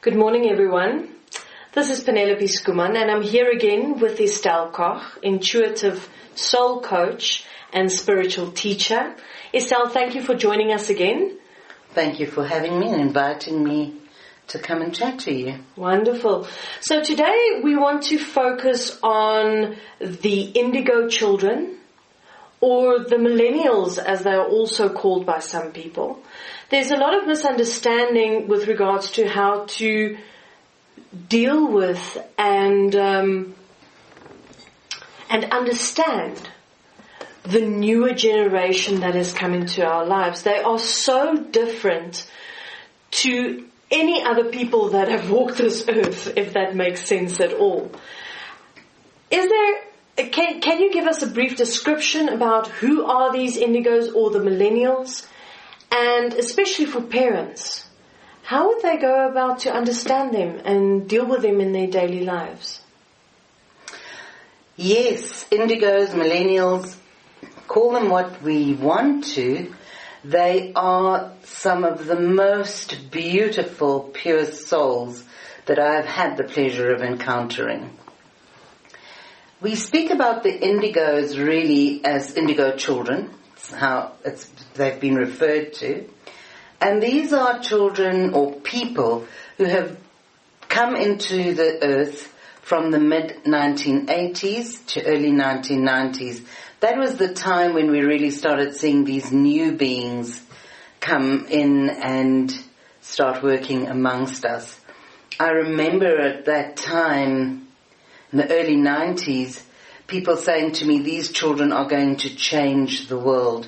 Good morning, everyone. This is Penelope Skuman, and I'm here again with Estelle Koch, intuitive soul coach and spiritual teacher. Estelle, thank you for joining us again. Thank you for having me and inviting me to come and chat to you. Wonderful. So today we want to focus on the Indigo children, or the Millenials, as they are also called by some people. There's a lot of misunderstanding with regards to how to deal with and understand the newer generation that has come into our lives. They are so different to any other people that have walked this earth, if that makes sense at all. Can you give us a brief description about who are these Indigos or the Millenials? And especially for parents, how would they go about to understand them and deal with them in their daily lives? Yes, Indigos, Millennials, call them what we want to. They are some of the most beautiful, pure souls that I have had the pleasure of encountering. We speak about the Indigos really as Indigo children. It's how they've been referred to. And these are children or people who have come into the earth from the mid-1980s to early 1990s. That was the time when we really started seeing these new beings come in and start working amongst us. I remember at that time, in the early 90s, people saying to me, these children are going to change the world.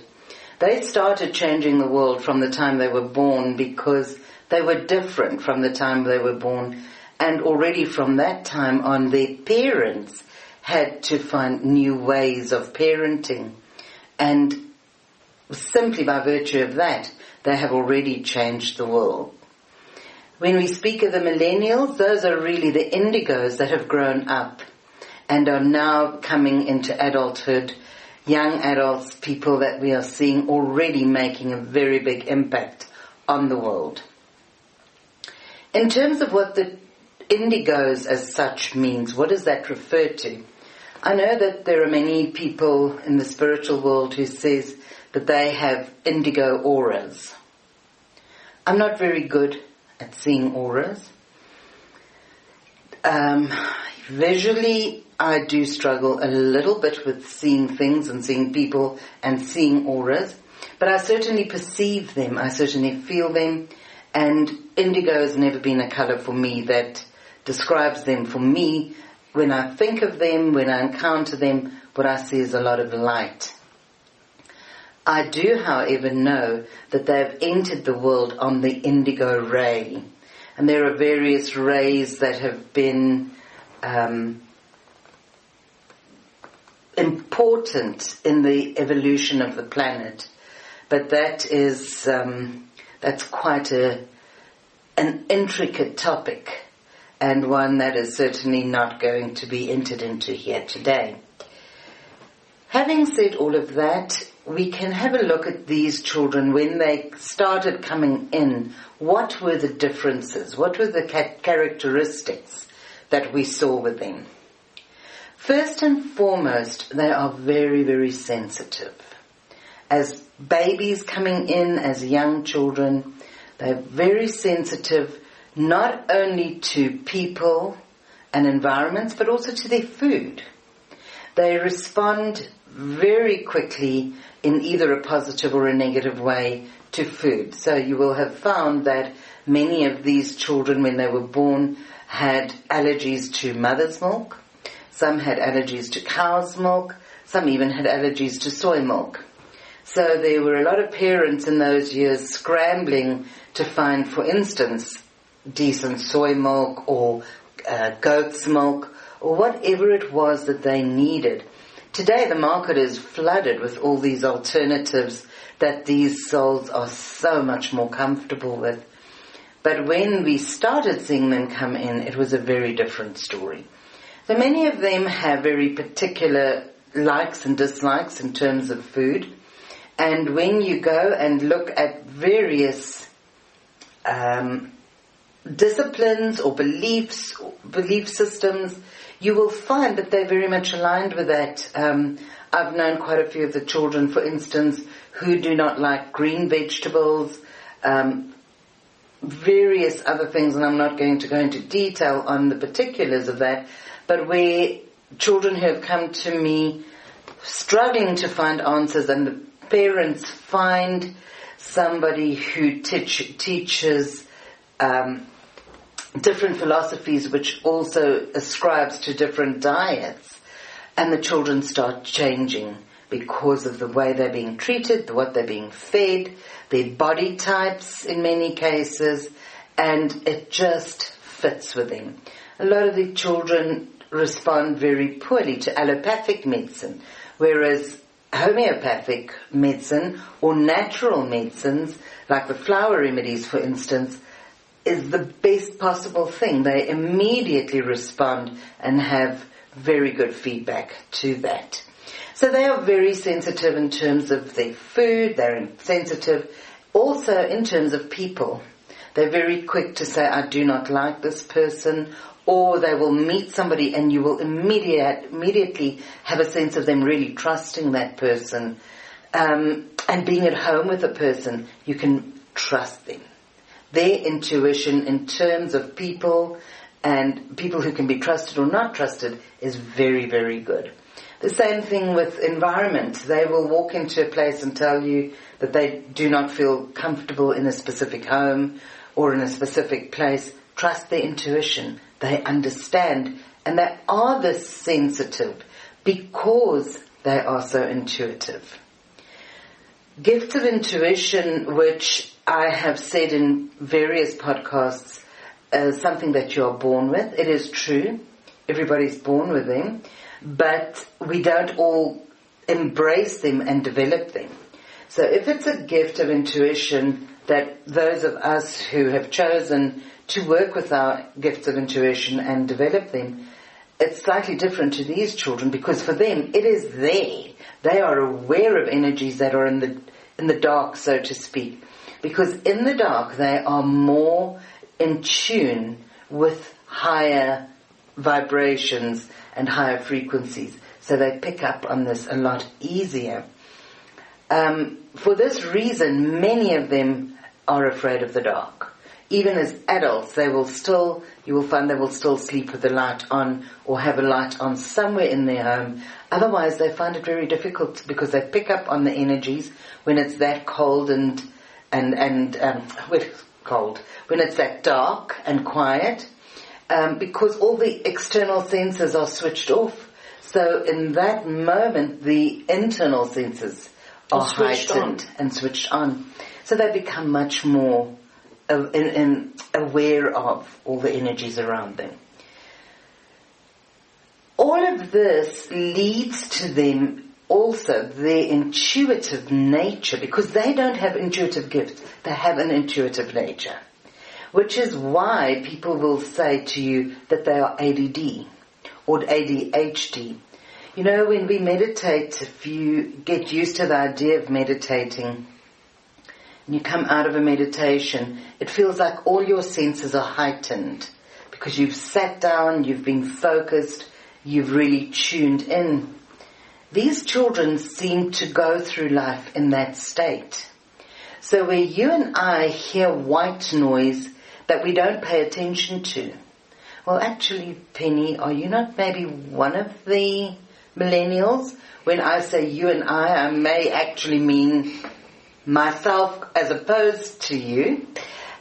They started changing the world from the time they were born because they were different from the time they were born. And already from that time on, their parents had to find new ways of parenting. And simply by virtue of that, they have already changed the world. When we speak of the Millennials, those are really the Indigos that have grown up and are now coming into adulthood, young adults, people that we are seeing already making a very big impact on the world. In terms of what the Indigos as such means, what does that refer to? I know that there are many people in the spiritual world who says that they have indigo auras. I'm not very good at seeing auras. Visually, I do struggle a little bit with seeing things and seeing people and seeing auras, but I certainly perceive them, I certainly feel them, and indigo has never been a color for me that describes them. For me, when I think of them, when I encounter them, what I see is a lot of light. I do, however, know that they have entered the world on the indigo ray, and there are various rays that have been important in the evolution of the planet, but that is that's quite an intricate topic, and one that is certainly not going to be entered into here today. Having said all of that, we can have a look at these children when they started coming in. What were the differences? What were the characteristics that we saw with them? First and foremost, they are very, very sensitive. As babies coming in, as young children, they're very sensitive, not only to people and environments, but also to their food. They respond very quickly in either a positive or a negative way to food. So you will have found that many of these children, when they were born, had allergies to mother's milk. Some had allergies to cow's milk. Some even had allergies to soy milk. So there were a lot of parents in those years scrambling to find, for instance, decent soy milk or goat's milk or whatever it was that they needed. Today the market is flooded with all these alternatives that these souls are so much more comfortable with. But when we started seeing them come in, it was a very different story. So many of them have very particular likes and dislikes in terms of food. And when you go and look at various disciplines or belief systems, you will find that they're very much aligned with that. I've known quite a few of the children, for instance, who do not like green vegetables, various other things, and I'm not going to go into detail on the particulars of that, but where children who have come to me struggling to find answers, and the parents find somebody who teaches different philosophies which also ascribes to different diets, and the children start changing because of the way they're being treated, what they're being fed, their body types in many cases, and it just fits with them. A lot of the children respond very poorly to allopathic medicine, whereas homeopathic medicine or natural medicines, like the flower remedies for instance, is the best possible thing. They immediately respond and have very good feedback to that. So they are very sensitive in terms of their food, they're sensitive also in terms of people. They're very quick to say, I do not like this person, or they will meet somebody and you will immediately have a sense of them really trusting that person. And being at home with a person, you can trust them. Their intuition in terms of people and people who can be trusted or not trusted is very, very good. The same thing with environment. They will walk into a place and tell you that they do not feel comfortable in a specific home or in a specific place. Trust their intuition. They understand, and they are this sensitive because they are so intuitive. Gifts of intuition, which I have said in various podcasts, is something that you are born with. It is true. Everybody's born with them. But we don't all embrace them and develop them. So if it's a gift of intuition that those of us who have chosen to work with our gifts of intuition and develop them, it's slightly different to these children because for them it is there. They are aware of energies that are in the dark, so to speak. Because in the dark they are more in tune with higher vibrations and higher frequencies. So they pick up on this a lot easier. For this reason, many of them are afraid of the dark. Even as adults, you will find they will still sleep with the light on or have a light on somewhere in their home. Otherwise, they find it very difficult because they pick up on the energies when it's that cold when it's that dark and quiet, because all the external senses are switched off. So in that moment, the internal senses are heightened and switched on. So they become much more aware of all the energies around them. All of this leads to them also their intuitive nature, because they don't have intuitive gifts, they have an intuitive nature, which is why people will say to you that they are ADD or ADHD. You know, when we meditate, if you get used to the idea of meditating, and you come out of a meditation, it feels like all your senses are heightened because you've sat down, you've been focused, you've really tuned in. These children seem to go through life in that state. So where you and I hear white noise that we don't pay attention to, well, actually, Penny, are you not maybe one of the millennials? When I say you and I may actually mean myself as opposed to you,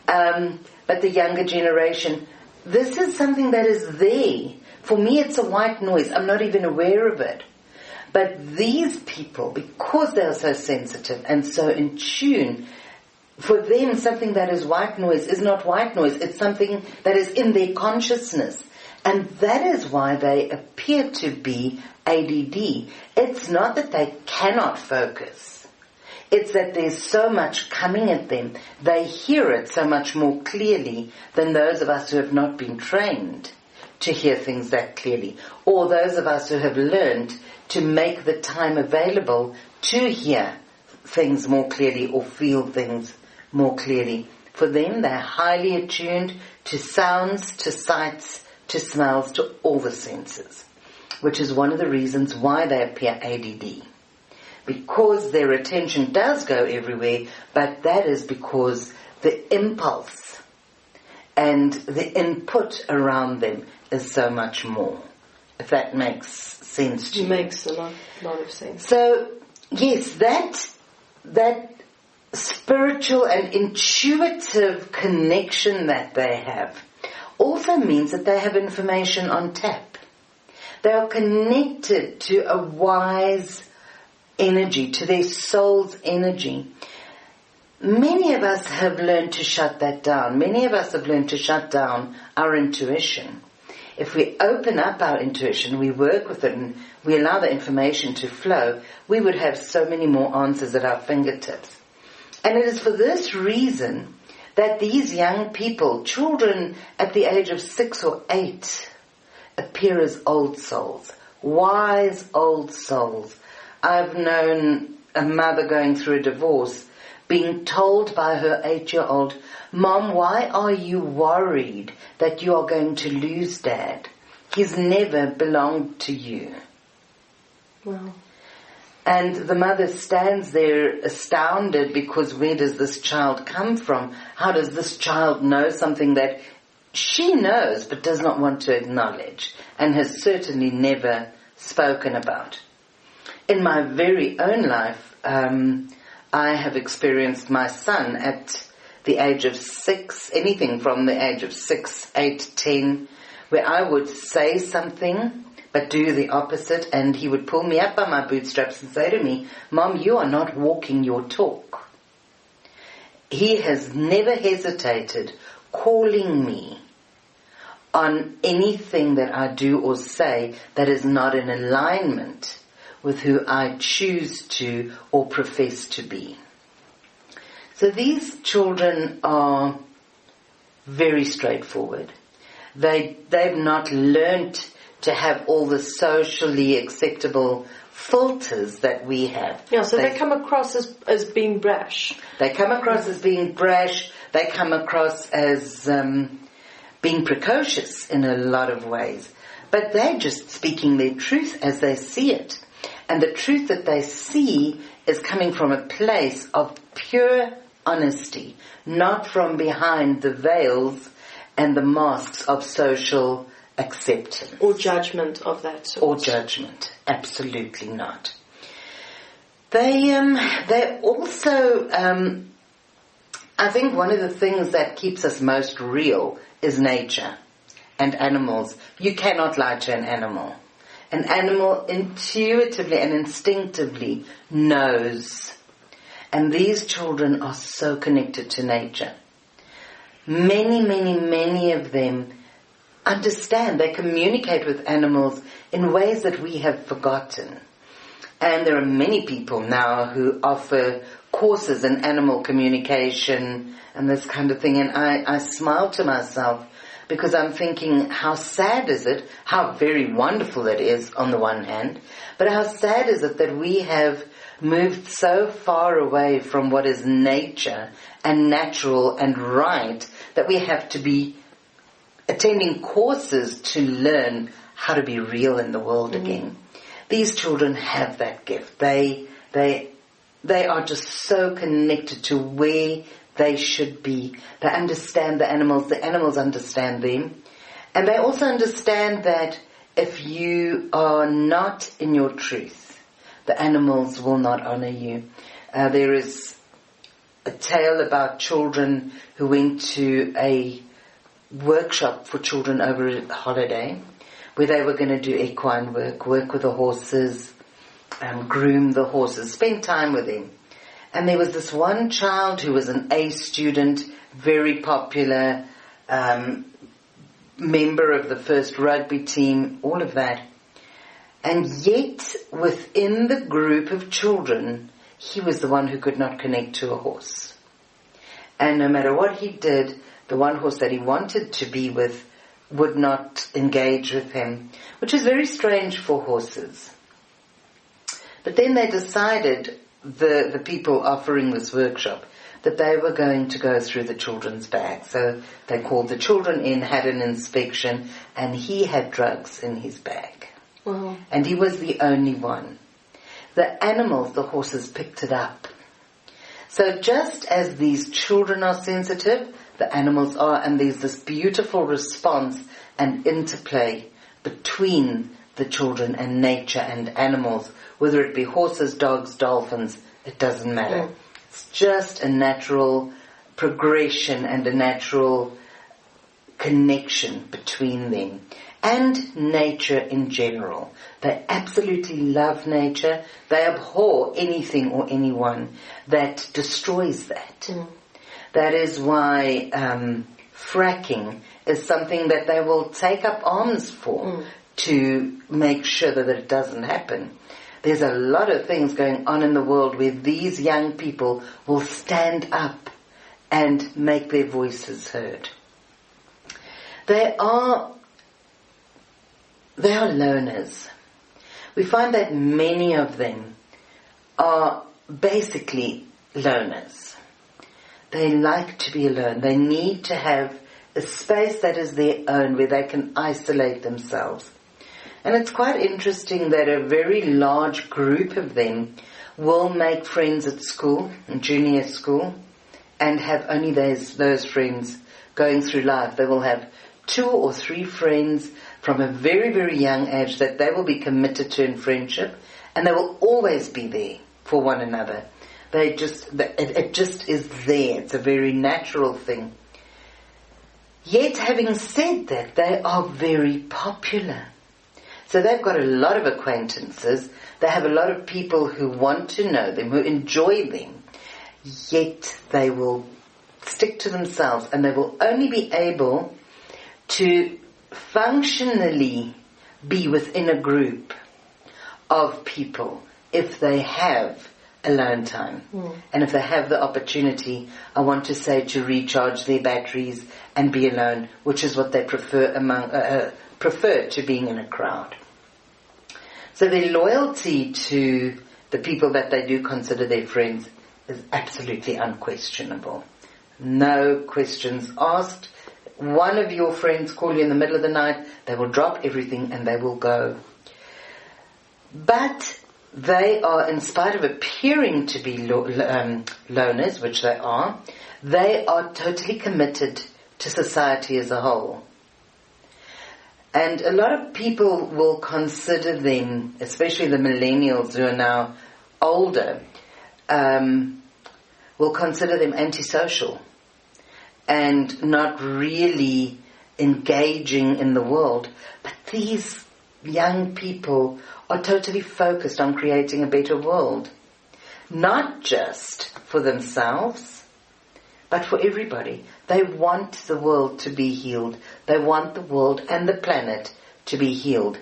but the younger generation. This is something that is there. For me, it's a white noise. I'm not even aware of it. But these people, because they are so sensitive and so in tune, for them, something that is white noise is not white noise. It's something that is in their consciousness. And that is why they appear to be ADD. It's not that they cannot focus. It's that there's so much coming at them. They hear it so much more clearly than those of us who have not been trained to hear things that clearly, or those of us who have learned to make the time available to hear things more clearly or feel things more clearly. For them, they're highly attuned to sounds, to sights, to smells, to all the senses, which is one of the reasons why they appear ADD. Because their attention does go everywhere, but that is because the impulse and the input around them is so much more. If that makes sense to you. Makes a lot of sense. So, yes, that spiritual and intuitive connection that they have also means that they have information on tap. They are connected to a wise energy, to their soul's energy. Many of us have learned to shut that down. Many of us have learned to shut down our intuition. If we open up our intuition, we work with it and we allow the information to flow, we would have so many more answers at our fingertips. And it is for this reason that these young people, children at the age of 6 or 8, appear as old souls, wise old souls. I've known a mother going through a divorce being told by her 8-year-old, "Mom, why are you worried that you are going to lose Dad? He's never belonged to you." Wow. And the mother stands there astounded because where does this child come from? How does this child know something that she knows but does not want to acknowledge and has certainly never spoken about? In my very own life, I have experienced my son at the age of 6, anything from the age of 6, 8, 10, where I would say something but do the opposite, and he would pull me up by my bootstraps and say to me, "Mom, you are not walking your talk." He has never hesitated calling me on anything that I do or say that is not in alignment with who I choose to or profess to be. So these children are very straightforward. They've not learnt to have all the socially acceptable filters that we have. Yeah, so they come across as being brash. They come across as being brash. They come across as being precocious in a lot of ways. But they're just speaking their truth as they see it. And the truth that they see is coming from a place of pure honesty, not from behind the veils and the masks of social acceptance. Or judgment of that sort. Or judgment. Absolutely not. They also, I think one of the things that keeps us most real is nature and animals. You cannot lie to an animal. An animal intuitively and instinctively knows. And these children are so connected to nature. Many, many, many of them understand. They communicate with animals in ways that we have forgotten. And there are many people now who offer courses in animal communication and this kind of thing. And I smile to myself because I'm thinking, how sad is it? How very wonderful it is on the one hand. But how sad is it that we have moved so far away from what is nature and natural and right that we have to be attending courses to learn how to be real in the world again. These children have that gift. They are just so connected to where they should be. They understand the animals understand them. And they also understand that if you are not in your truth, the animals will not honor you. There is a tale about children who went to a workshop for children over a holiday where they were going to do equine work with the horses, groom the horses, spend time with them. And there was this one child who was an A student, very popular, member of the first rugby team, all of that. And yet, within the group of children, he was the one who could not connect to a horse. And no matter what he did, the one horse that he wanted to be with would not engage with him, which is very strange for horses. But then they decided, the people offering this workshop, that they were going to go through the children's bag. So they called the children in, had an inspection, and he had drugs in his bag. Wow. And he was the only one. The animals, the horses, picked it up. So just as these children are sensitive, the animals are, and there's this beautiful response and interplay between the children and nature and animals, whether it be horses, dogs, dolphins, it doesn't matter. Mm. It's just a natural progression and a natural connection between them and nature in general. They absolutely love nature. They abhor anything or anyone that destroys that. Mm. That is why fracking is something that they will take up arms for to make sure that it doesn't happen. There's a lot of things going on in the world where these young people will stand up and make their voices heard. They are loners. We find that many of them are basically loners. They like to be alone. They need to have a space that is their own where they can isolate themselves. And it's quite interesting that a very large group of them will make friends at school, in junior school, and have only those friends going through life. They will have 2 or 3 friends from a very, very young age that they will be committed to in friendship, and they will always be there for one another. It just is there. It's a very natural thing. Yet, having said that, they are very popular. So they've got a lot of acquaintances. They have a lot of people who want to know them, who enjoy them. Yet they will stick to themselves, and they will only be able to functionally be within a group of people if they have alone time. And if they have the opportunity, I want to say, to recharge their batteries and be alone, which is what they prefer to being in a crowd. So their loyalty to the people that they do consider their friends is absolutely unquestionable. No questions asked. One of your friends call you in the middle of the night, they will drop everything and they will go. But they are, in spite of appearing to be loners, which they are totally committed to society as a whole. And a lot of people will consider them, especially the millennials who are now older, will consider them antisocial and not really engaging in the world. But these young people are totally focused on creating a better world. Not just for themselves, but for everybody. They want the world to be healed. They want the world and the planet to be healed.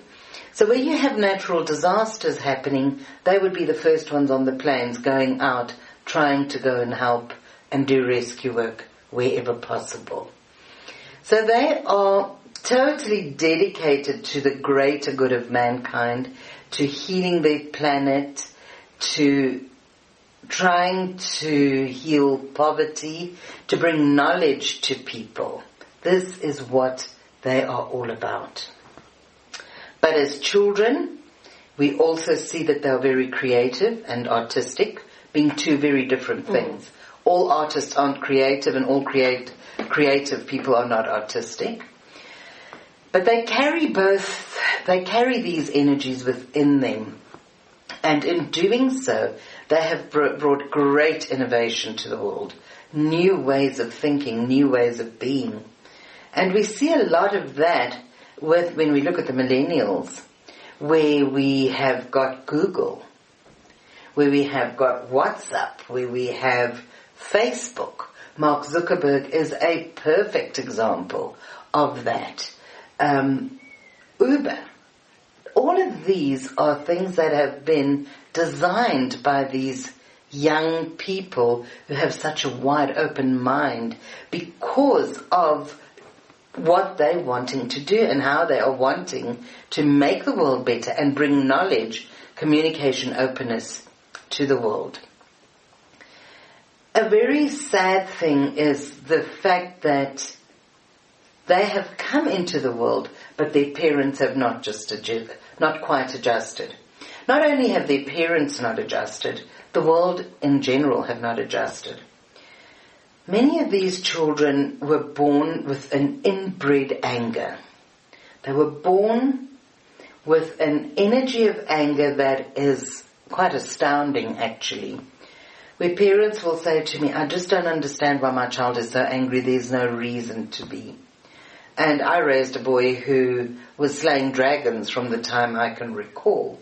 So where you have natural disasters happening, they would be the first ones on the planes going out, trying to go and help and do rescue work wherever possible. So they are totally dedicated to the greater good of mankind, to healing their planet, to trying to heal poverty, to bring knowledge to people. This is what they are all about. But as children, we also see that they are very creative and artistic, being 2 very different things. All artists aren't creative, and all creative people are not artistic. But they carry these energies within them. And in doing so, they have brought great innovation to the world. New ways of thinking, new ways of being. And we see a lot of that when we look at the millennials, where we have got Google, where we have got WhatsApp, where we have Facebook. Mark Zuckerberg is a perfect example of that. Uber. All of these are things that have been designed by these young people who have such a wide open mind because of what they're wanting to do and how they are wanting to make the world better and bring knowledge, communication, openness to the world. a very sad thing is the fact that they have come into the world, but their parents have not quite adjusted. Not only have their parents not adjusted, the world in general have not adjusted. Many of these children were born with an inbred anger. They were born with an energy of anger that is quite astounding, actually. Where parents will say to me, I just don't understand why my child is so angry, there's no reason to be. And I raised a boy who was slaying dragons from the time I can recall.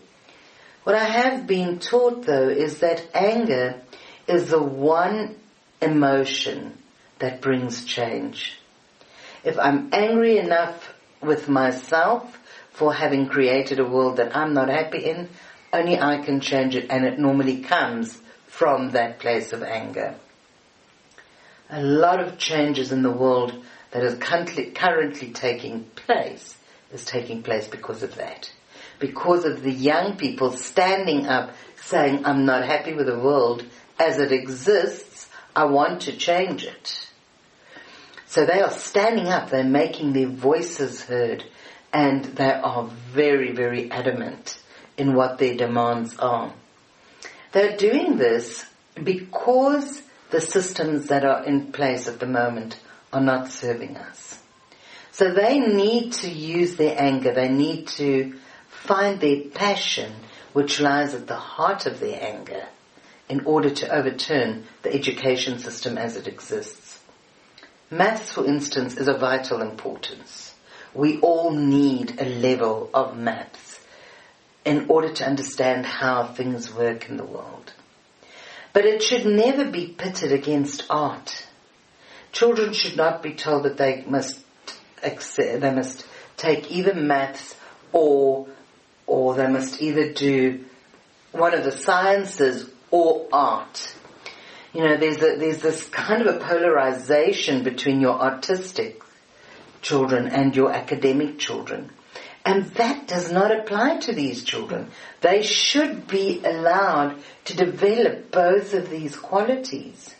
What I have been taught, though, is that anger is the one emotion that brings change. If I'm angry enough with myself for having created a world that I'm not happy in, only I can change it, and it normally comes from that place of anger. A lot of changes in the world that is currently taking place is taking place because of that. Because of the young people standing up saying, I'm not happy with the world as it exists, I want to change it. So they are standing up, they're making their voices heard, and they are very, very adamant in what their demands are. They're doing this because the systems that are in place at the moment are not serving us. So they need to use their anger, they need to find their passion, which lies at the heart of their anger, in order to overturn the education system as it exists. Maths, for instance, is of vital importance. We all need a level of maths in order to understand how things work in the world. But it should never be pitted against art. Children should not be told that they must take either maths or they must either do one of the sciences or art. You know, there's this kind of a polarization between your artistic children and your academic children. And that does not apply to these children. They should be allowed to develop both of these qualities.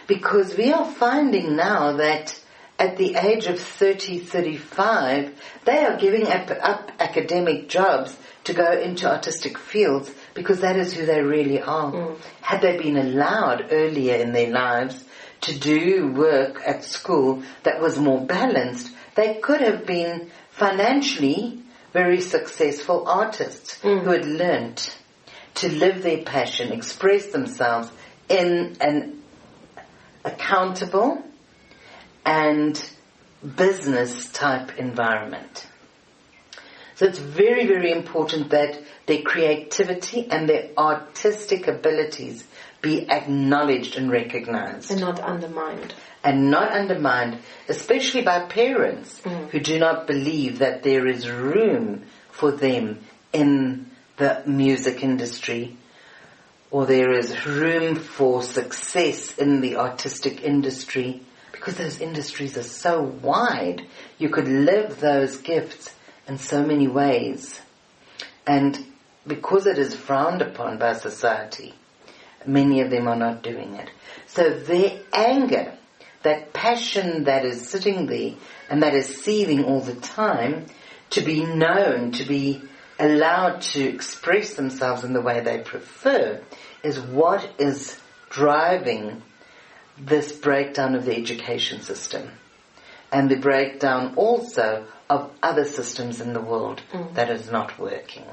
Because we are finding now that at the age of 30, 35, they are giving up academic jobs to go into artistic fields because that is who they really are. Had they been allowed earlier in their lives to do work at school that was more balanced, they could have been financially very successful artists who had learnt to live their passion, express themselves in an accountable and business type environment. So it's very, very important that their creativity and their artistic abilities be acknowledged and recognized. And not undermined. And not undermined, especially by parents who do not believe that there is room for them in the music industry, or there is room for success in the artistic industry, because those industries are so wide. You could live those gifts in so many ways. And because it is frowned upon by society, many of them are not doing it. So their anger, that passion that is sitting there and that is seething all the time, to be known, to be allowed to express themselves in the way they prefer, is what is driving this breakdown of the education system, and the breakdown also of other systems in the world that is not working.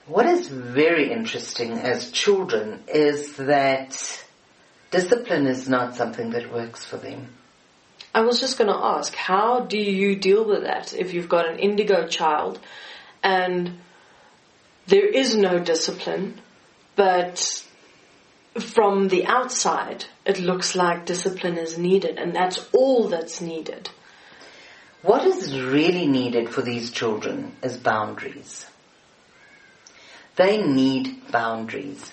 What is very interesting as children is that discipline is not something that works for them. I was just going to ask, how do you deal with that if you've got an indigo child and there is no discipline, but from the outside it looks like discipline is needed, and that's all that's needed? What is really needed for these children is boundaries. They need boundaries.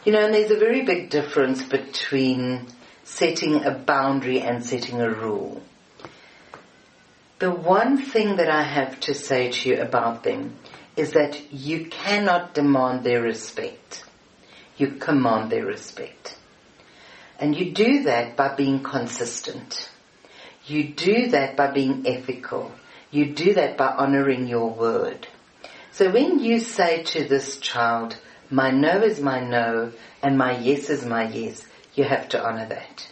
You know, and there's a very big difference between setting a boundary and setting a rule. The one thing that I have to say to you about them is that you cannot demand their respect. You command their respect. And you do that by being consistent. You do that by being ethical. You do that by honoring your word. So when you say to this child, my no is my no and my yes is my yes, you have to honor that.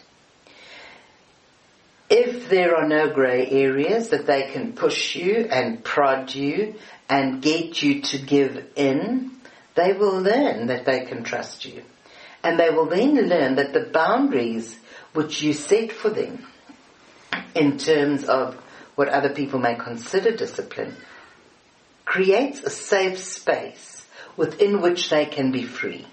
If there are no grey areas that they can push you and prod you and get you to give in, they will learn that they can trust you. And they will then learn that the boundaries which you set for them in terms of what other people may consider discipline creates a safe space within which they can be free.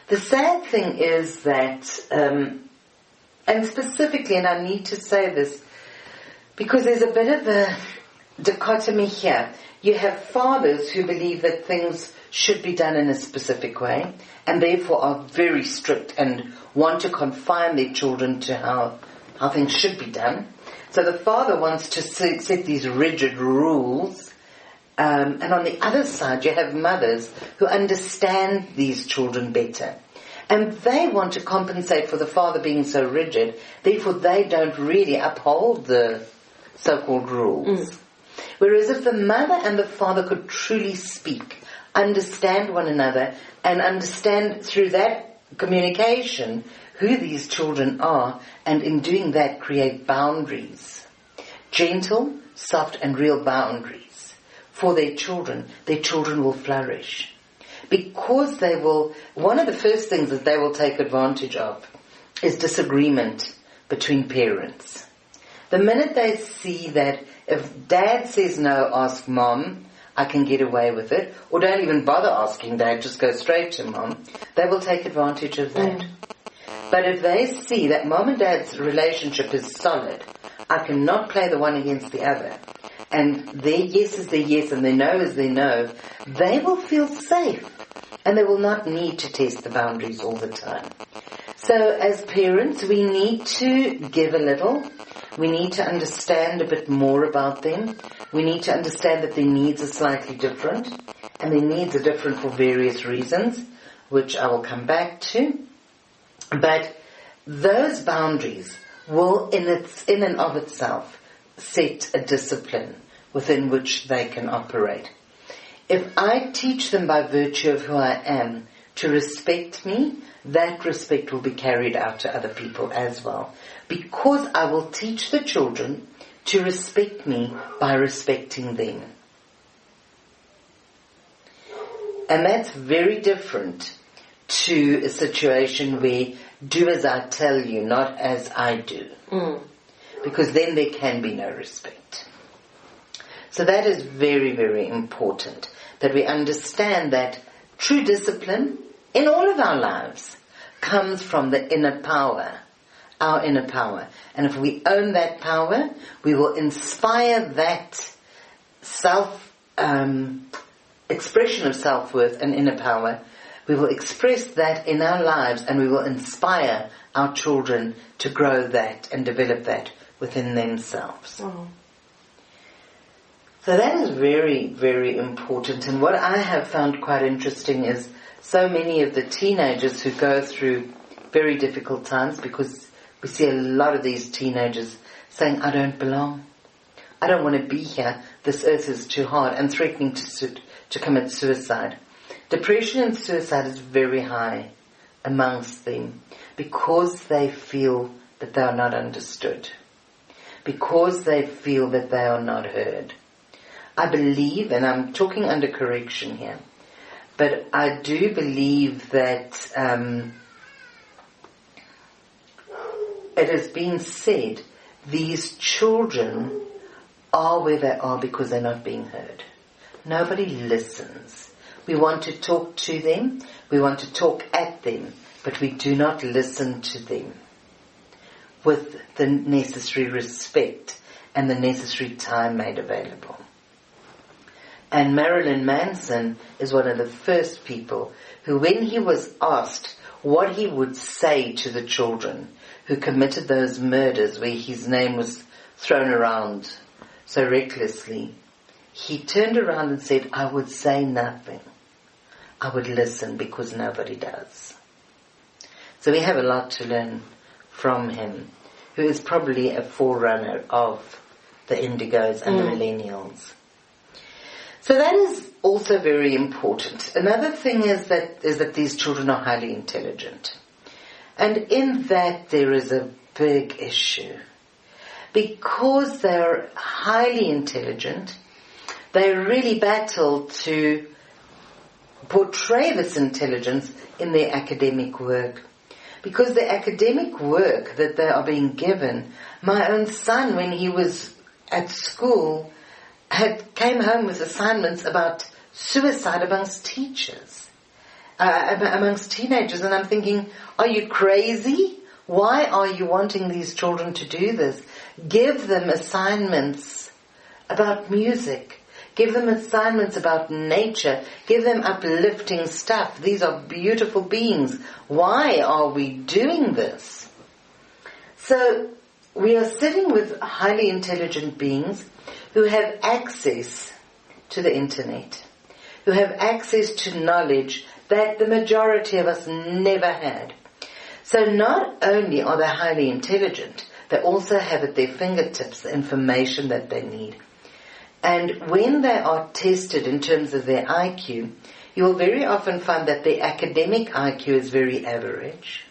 The sad thing is that, and specifically, and I need to say this, because there's a bit of a dichotomy here. You have fathers who believe that things should be done in a specific way, and therefore are very strict and want to confine their children to how things should be done. So the father wants to set these rigid rules, and on the other side you have mothers who understand these children better. And they want to compensate for the father being so rigid, therefore they don't really uphold the so-called rules. Whereas if the mother and the father could truly speak, understand one another, and understand through that communication who these children are, and in doing that create boundaries, gentle, soft and real boundaries for their children will flourish. Because they will, one of the first things that they will take advantage of is disagreement between parents. The minute they see that if dad says no, ask mom, I can get away with it, or don't even bother asking dad, just go straight to mom, they will take advantage of that. But if they see that mom and dad's relationship is solid, I cannot play the one against the other, and their yes is their yes and their no is their no, they will feel safe and they will not need to test the boundaries all the time. So as parents, we need to give a little. We need to understand a bit more about them. We need to understand that their needs are slightly different, and their needs are different for various reasons, which I will come back to. But those boundaries will in and of itself set a discipline within which they can operate. If I teach them by virtue of who I am to respect me, that respect will be carried out to other people as well. Because I will teach the children to respect me by respecting them. And that's very different to a situation where do as I tell you, not as I do. Because then there can be no respect. So that is very, very important, that we understand that true discipline in all of our lives comes from the inner power, our inner power. And if we own that power, we will inspire that expression of self-worth and inner power. We will express that in our lives, and we will inspire our children to grow that and develop that within themselves. So that is very, very important. And what I have found quite interesting is so many of the teenagers who go through very difficult times, because we see a lot of these teenagers saying, I don't belong. I don't want to be here. This earth is too hard, and threatening to commit suicide. Depression and suicide is very high amongst them because they feel that they are not understood, because they feel that they are not heard. I believe, and I'm talking under correction here, but I do believe that it has been said these children are where they are because they're not being heard. Nobody listens. We want to talk to them, we want to talk at them, but we do not listen to them with the necessary respect and the necessary time made available. And Marilyn Manson is one of the first people who, when he was asked what he would say to the children who committed those murders where his name was thrown around so recklessly, he turned around and said, I would say nothing. I would listen, because nobody does. So we have a lot to learn from him, who is probably a forerunner of the Indigos and the Millennials. So that is also very important. Another thing is that these children are highly intelligent. And in that there is a big issue. Because they're highly intelligent, they really battle to portray this intelligence in their academic work. Because the academic work that they are being given, my own son, when he was at school, came home with assignments about suicide amongst teachers, amongst teenagers, and I'm thinking, are you crazy? Why are you wanting these children to do this? Give them assignments about music. Give them assignments about nature. Give them uplifting stuff. These are beautiful beings. Why are we doing this? So we are sitting with highly intelligent beings who have access to the internet, who have access to knowledge that the majority of us never had. So not only are they highly intelligent, they also have at their fingertips the information that they need. And when they are tested in terms of their IQ, you will very often find that their academic IQ is very average,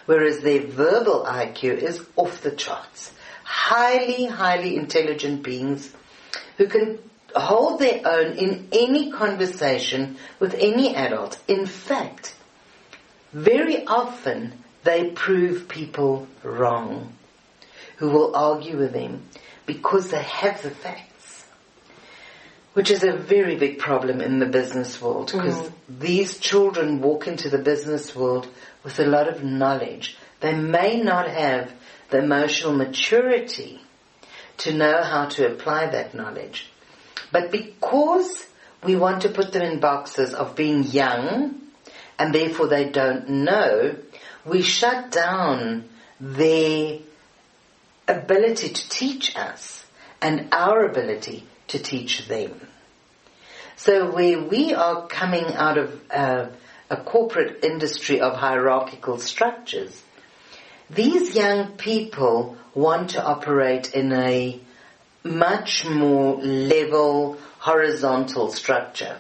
whereas their verbal IQ is off the charts. Highly, highly intelligent beings who can hold their own in any conversation with any adult. In fact, very often they prove people wrong who will argue with them because they have the facts, which is a very big problem in the business world, because these children walk into the business world with a lot of knowledge. They may not have the emotional maturity to know how to apply that knowledge. But because we want to put them in boxes of being young, and therefore they don't know, we shut down their ability to teach us and our ability to teach them. So where we are coming out of a corporate industry of hierarchical structures, these young people want to operate in a much more level, horizontal structure,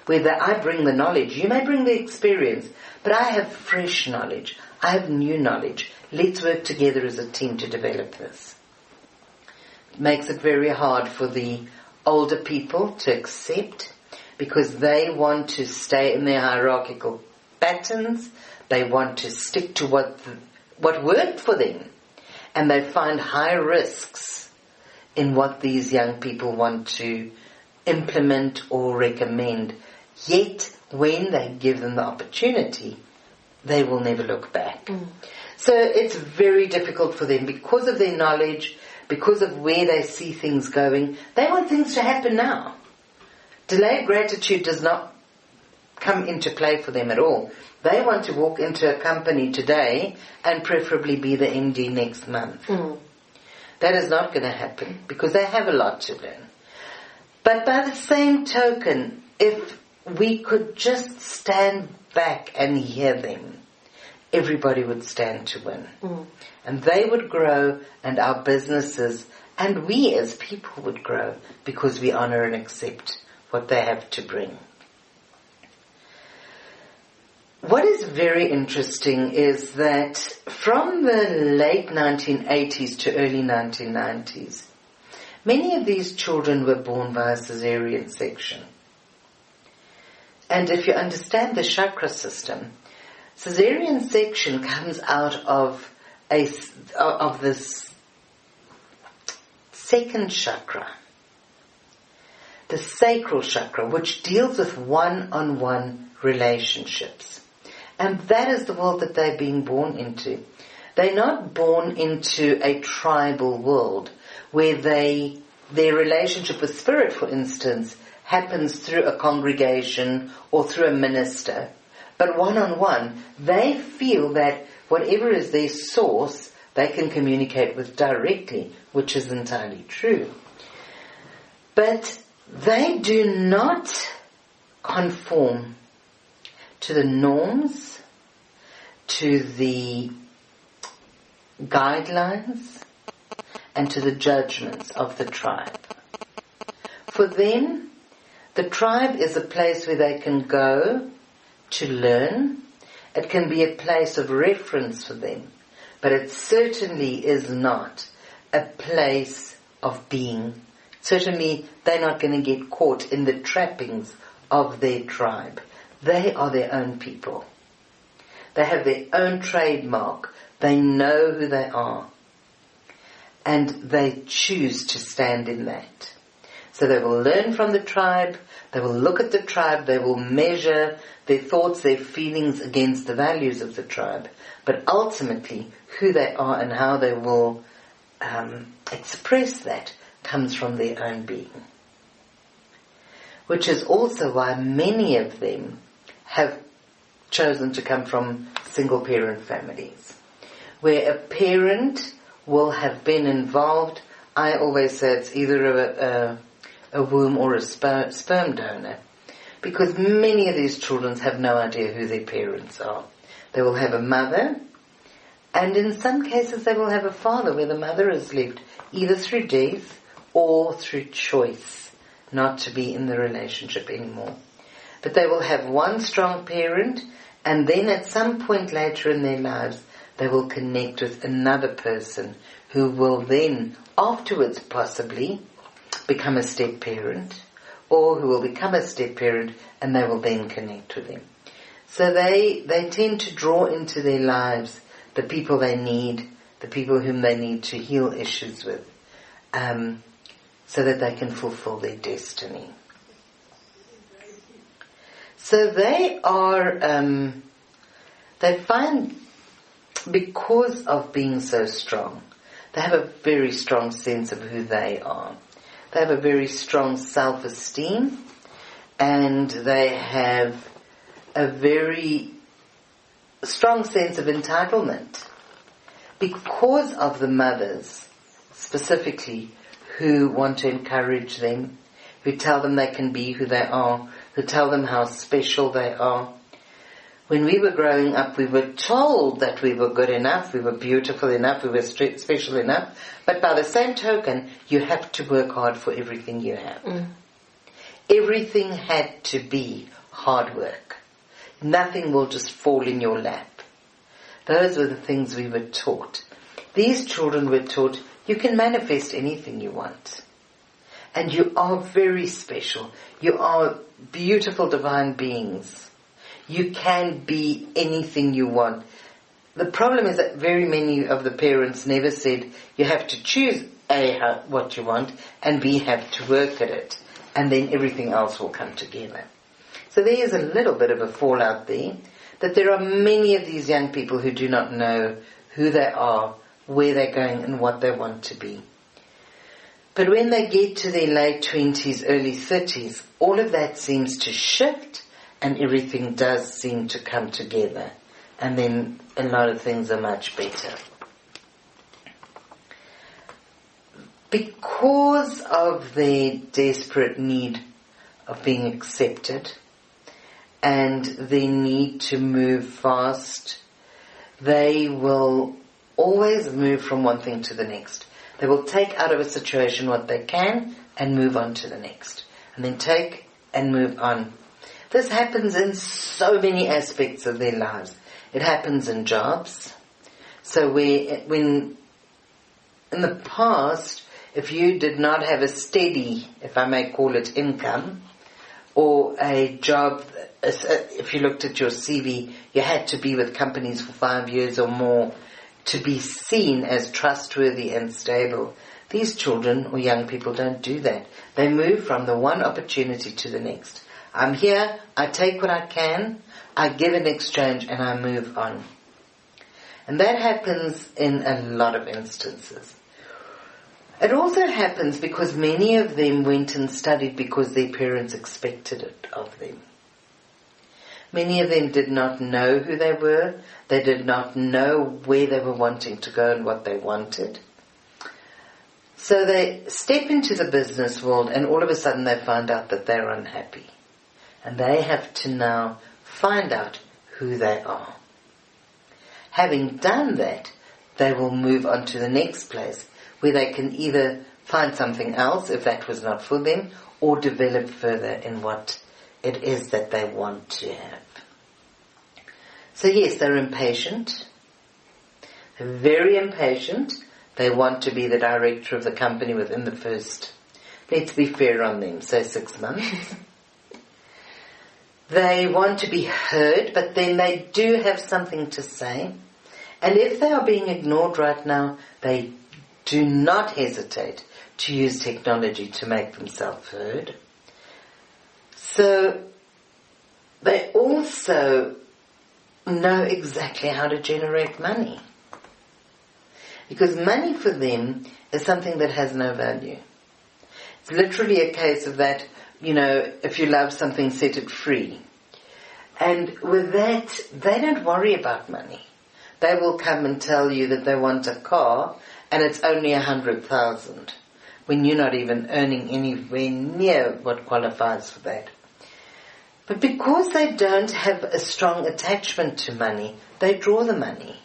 where I bring the knowledge, you may bring the experience, but I have fresh knowledge, I have new knowledge. Let's work together as a team to develop this. It makes it very hard for the older people to accept, because they want to stay in their hierarchical patterns. They want to stick to what worked for them, and they find high risks in what these young people want to implement or recommend. Yet, when they give them the opportunity, they will never look back. So it's very difficult for them because of their knowledge, because of where they see things going. They want things to happen now. Delayed gratitude does not come into play for them at all. They want to walk into a company today and preferably be the MD next month. That is not going to happen because they have a lot to learn. But by the same token, if we could just stand back and hear them, everybody would stand to win. And they would grow, and our businesses and we as people would grow, because we honor and accept what they have to bring. What is very interesting is that from the late 1980s to early 1990s, many of these children were born via cesarean section. And if you understand the chakra system, cesarean section comes out of this second chakra, the sacral chakra, which deals with one-on-one relationships. And that is the world that they're being born into. They're not born into a tribal world where their relationship with spirit, for instance, happens through a congregation or through a minister. But one-on-one, they feel that whatever is their source, they can communicate with directly, which is entirely true. But they do not conform to the norms, to the guidelines, and to the judgments of the tribe. For them, the tribe is a place where they can go to learn. It can be a place of reference for them, but it certainly is not a place of being. Certainly, they're not going to get caught in the trappings of their tribe. They are their own people. They have their own trademark. They know who they are. And they choose to stand in that. So they will learn from the tribe, they will look at the tribe, they will measure their thoughts, their feelings against the values of the tribe. But ultimately, who they are and how they will express that comes from their own being. Which is also why many of them have chosen to come from single-parent families, where a parent will have been involved. I always say it's either a womb or a sperm donor, because many of these children have no idea who their parents are. They will have a mother, and in some cases they will have a father where the mother has lived either through death or through choice not to be in the relationship anymore. But they will have one strong parent, and then at some point later in their lives they will connect with another person who will then afterwards possibly become a step parent, or who will become a step parent and they will then connect with them. So they tend to draw into their lives the people they need, the people whom they need to heal issues with, so that they can fulfill their destiny. So they find, because of being so strong, they have a very strong sense of who they are. They have a very strong self-esteem, and they have a very strong sense of entitlement because of the mothers, specifically, who want to encourage them, who tell them they can be who they are, who tell them how special they are. When we were growing up, we were told that we were good enough, we were beautiful enough, we were special enough, but by the same token, you have to work hard for everything you have. Everything had to be hard work. Nothing will just fall in your lap. Those were the things we were taught. These children were taught, you can manifest anything you want. And you are very special. You are beautiful divine beings. You can be anything you want. The problem is that very many of the parents never said, you have to choose A, what you want, and B, have to work at it. And then everything else will come together. So there is a little bit of a fallout there, that there are many of these young people who do not know who they are, where they're going, and what they want to be. But when they get to their late 20s, early 30s, all of that seems to shift, and everything does seem to come together. And then a lot of things are much better. Because of their desperate need of being accepted and their need to move fast, they will always move from one thing to the next. They will take out of a situation what they can and move on to the next. And then take and move on. This happens in so many aspects of their lives. It happens in jobs. So when in the past, if you did not have a steady, if I may call it, income, or a job, if you looked at your CV, you had to be with companies for 5 years or more to be seen as trustworthy and stable. These children or young people don't do that. They move from the one opportunity to the next. I'm here, I take what I can, I give in exchange, and I move on. And that happens in a lot of instances. It also happens because many of them went and studied because their parents expected it of them. Many of them did not know who they were. They did not know where they were wanting to go and what they wanted. So they step into the business world and all of a sudden they find out that they're unhappy. And they have to now find out who they are. Having done that, they will move on to the next place where they can either find something else if that was not for them, or develop further in what it is that they want to have. So yes, they're impatient. They're very impatient. They want to be the director of the company within the first, let's be fair on them, say 6 months. They want to be heard, but then they do have something to say. And if they are being ignored right now, they do not hesitate to use technology to make themselves heard. So they also know exactly how to generate money. Because money for them is something that has no value. It's literally a case of that, if you love something, set it free. And with that, they don't worry about money. They will come and tell you that they want a car and it's only 100,000 when you're not even earning anywhere near what qualifies for that. But because they don't have a strong attachment to money, they draw the money.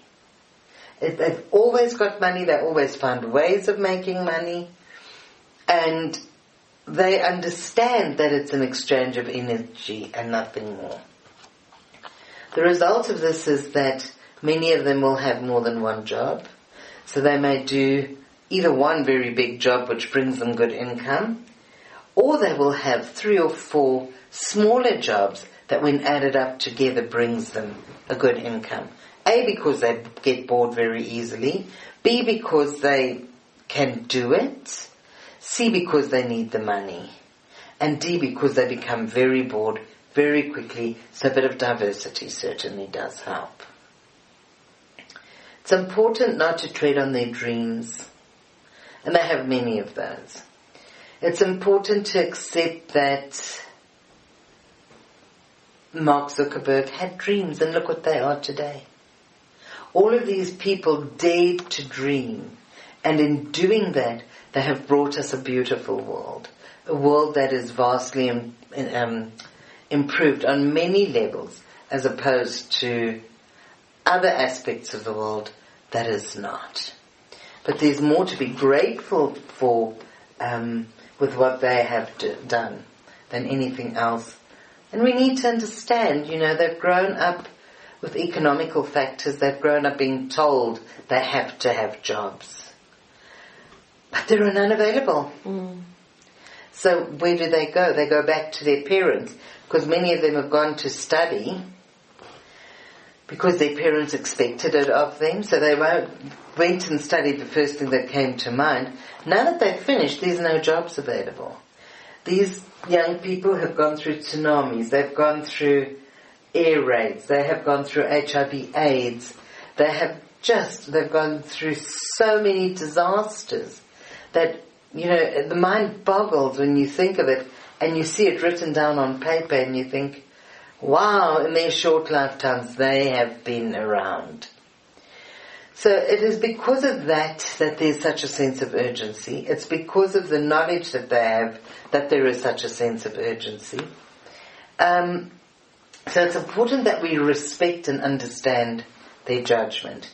They've always got money, they always find ways of making money, and they understand that it's an exchange of energy and nothing more. The result of this is that many of them will have more than one job. So they may do either one very big job which brings them good income, or they will have 3 or 4 smaller jobs that when added up together brings them a good income. A, because they get bored very easily. B, because they can do it. C, because they need the money. And D, because they become very bored very quickly, so a bit of diversity certainly does help. It's important not to tread on their dreams, and they have many of those. It's important to accept that Mark Zuckerberg had dreams, and look what they are today. All of these people dared to dream, and in doing that, they have brought us a beautiful world, a world that is vastly improved on many levels, as opposed to other aspects of the world that is not. But there's more to be grateful for with what they have done than anything else. And we need to understand, they've grown up with economical factors, they've grown up being told they have to have jobs. But they're unavailable. So where do they go? They go back to their parents, because many of them have gone to study because their parents expected it of them, so they went and studied the first thing that came to mind. Now that they've finished, there's no jobs available. These young people have gone through tsunamis, they've gone through air raids, they have gone through HIV AIDS, they've gone through so many disasters that, the mind boggles when you think of it and you see it written down on paper and you think, wow, in their short lifetimes they have been around. So it is because of that there's such a sense of urgency. It's because of the knowledge that they have that there is such a sense of urgency. So it's important that we respect and understand their judgment.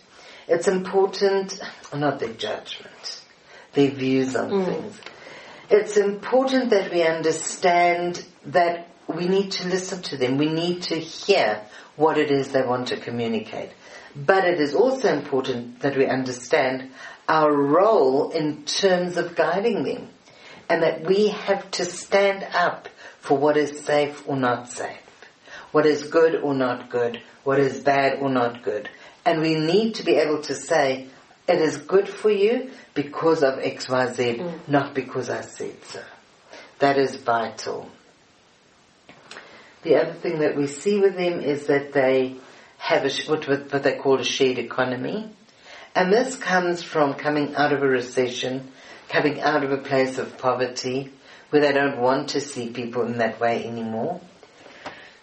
It's important, not their judgment, their views on things. It's important that we understand that we need to listen to them. We need to hear what it is they want to communicate. But it is also important that we understand our role in terms of guiding them, and that we have to stand up for what is safe or not safe, what is good or not good, what is bad or not good. And we need to be able to say, it is good for you because of X, Y, Z, not because I said so. That is vital. The other thing that we see with them is that they have what they call a shared economy. And this comes from coming out of a recession, coming out of a place of poverty, where they don't want to see people in that way anymore.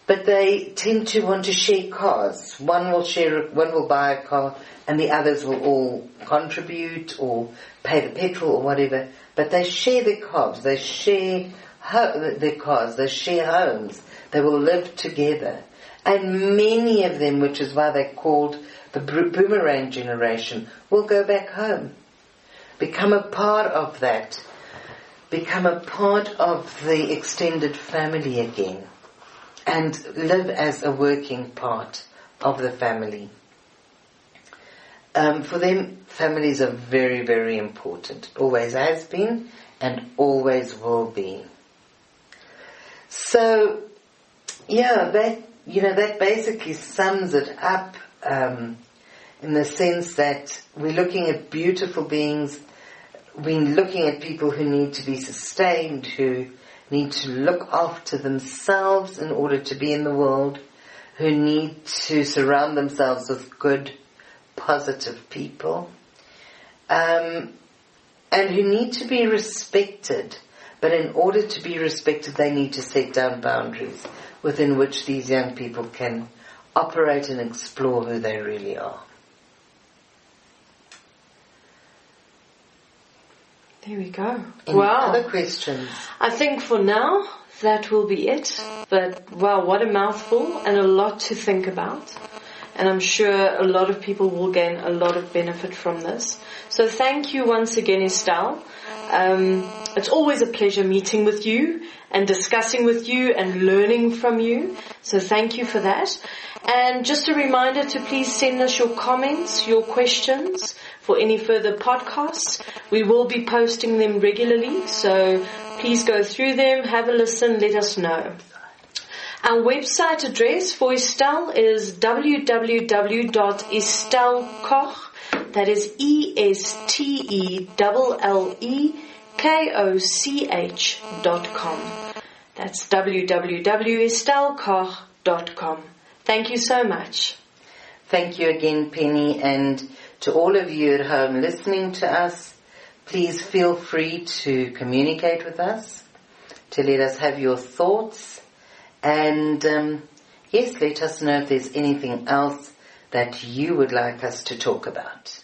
But they tend to want to share cars. One will buy a car, and the others will all contribute or pay the petrol or whatever. But they share their cars, they share their cars, they share homes. They will live together. And many of them, which is why they're called the boomerang generation, will go back home. Become a part of that. Become a part of the extended family again. And live as a working part of the family. For them, families are very, very important. Always has been and always will be. So, that basically sums it up in the sense that we're looking at beautiful beings, we're looking at people who need to be sustained, who need to look after themselves in order to be in the world, who need to surround themselves with good, positive people, and who need to be respected. But in order to be respected, they need to set down boundaries within which these young people can operate and explore who they really are. There we go. Any Wow. other questions? I think for now, that will be it. But wow, what a mouthful and a lot to think about. And I'm sure a lot of people will gain a lot of benefit from this. So thank you once again, Estelle. It's always a pleasure meeting with you and discussing with you and learning from you. So thank you for that. And just a reminder to please send us your comments, your questions for any further podcasts. We will be posting them regularly. So please go through them, have a listen, let us know. Our website address for Estelle is www.estellekoch, that is ESTELLEKOCH.com. That's www.estellekoch.com. Thank you so much. Thank you again, Penny, and to all of you at home listening to us, please feel free to communicate with us, to let us have your thoughts. And yes, let us know if there's anything else that you would like us to talk about.